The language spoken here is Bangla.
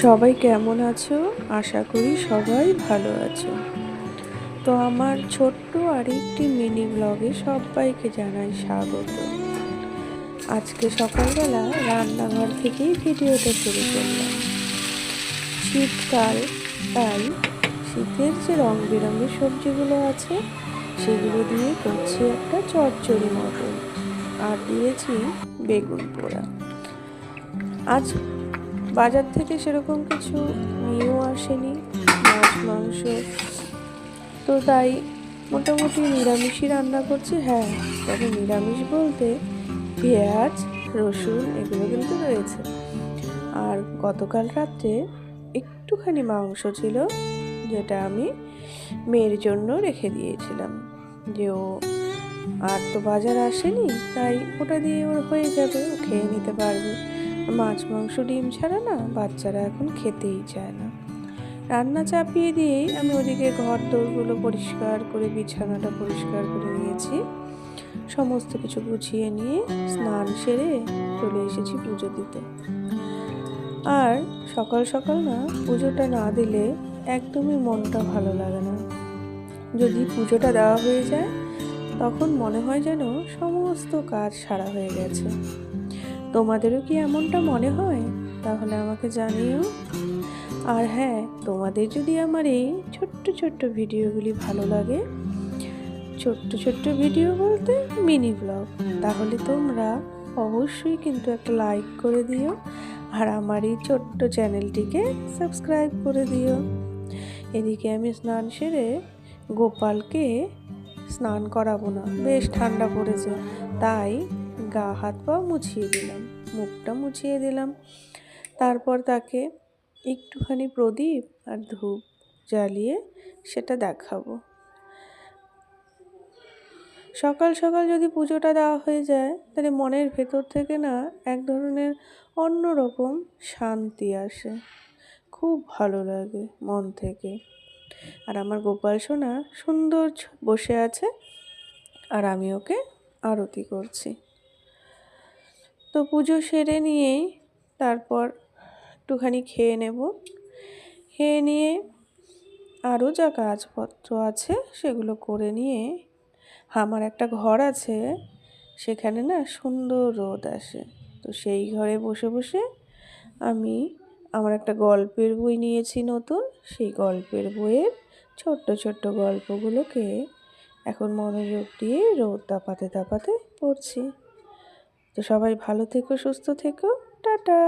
সবাই কেমন আছো? আশা করি সবাই ভালো আছো। তো আমার ছোট্ট আরেকটি মিনি ব্লগে সবাইকে জানাই স্বাগত। আজকে সকালবেলা রান্নাঘর থেকেই ভিডিওটা শুরু করলাম। শীতকাল, তাই শীতের যে রং বেরঙের সবজিগুলো আছে সেগুলো দিয়ে করছি একটা চচ্চড়ি মতন, আর দিয়েছি বেগুন পোড়া। আজ বাজার থেকে সেরকম কিছু নিয়েও আসেনি, মাছ মাংস, তো তাই মোটামুটি নিরামিষই রান্না করছি। হ্যাঁ, তবে নিরামিষ বলতে পেঁয়াজ রসুন এগুলো কিন্তু রয়েছে। আর গতকাল রাত্রে একটুখানি মাংস ছিল, যেটা আমি মেয়ের জন্য রেখে দিয়েছিলাম, যে ও আর তো বাজার আসেনি, তাই ওটা দিয়ে ওর হয়ে যাবে, ও খেয়ে নিতে পারবে। মাছ মাংস ডিম ছাড়া না বাচ্চারা এখন খেতেই চায় না। রান্না চাপিয়ে দিয়েই আমি ওদিকে ঘর দোরগুলো পরিষ্কার করে বিছানাটা পরিষ্কার করে নিয়েছি। সমস্ত কিছু গুছিয়ে নিয়ে স্নান সেরে চলে এসেছি পুজো দিতে। আর সকাল সকাল না পুজোটা না দিলে একদমই মনটা ভালো লাগে না। যদি পুজোটা দেওয়া হয়ে যায় তখন মনে হয় যেন সমস্ত কাজ সারা হয়ে গেছে। তোমাদেরও কি এমনটা মনে হয়? তাহলে আমাকে জানিও। আর হ্যাঁ, তোমাদের যদি আমার এই ছোট্ট ছোট্ট ভিডিওগুলি ভালো লাগে, ছোট্ট ছোট্ট ভিডিও বলতে মিনি ব্লগ, তাহলে তোমরা অবশ্যই কিন্তু একটা লাইক করে দিও, আর আমার এই ছোট্ট চ্যানেলটিকে সাবস্ক্রাইব করে দিও। এদিকে আমি স্নান সেরে গোপালকে স্নান করাবো না, বেশ ঠান্ডা পড়েছে, তাই গা হাত পা মুছিয়ে দিলাম, মুখটা মুছিয়ে দিলাম। তারপর তাকে একটুখানি প্রদীপ আর ধূপ জ্বালিয়ে সেটা দেখাবো। সকাল সকাল যদি পুজোটা দেওয়া হয়ে যায় তাহলে মনের ভেতর থেকে না এক ধরনের অন্যরকম শান্তি আসে, খুব ভালো লাগে মন থেকে। আর আমার গোপাল সোনা সুন্দর বসে আছে, আর আমি ওকে আরতি করছি। তো পুজো সেরে নিয়েই তারপর একটুখানি খেয়ে নেব। খেয়ে নিয়ে আরও যা কাজপত্র আছে সেগুলো করে নিয়ে, আমার একটা ঘর আছে, সেখানে না সুন্দর রোদ আসে, তো সেই ঘরে বসে বসে আমি আমার একটা গল্পের বই নিয়েছি নতুন, সেই গল্পের বইয়ের ছোট্ট ছোট্ট গল্পগুলোকে এখন মনোযোগ দিয়ে রোদ তাপাতে তাপাতে পড়ছি। তো সবাই ভালো থেকো, সুস্থ থেকো, টাটা।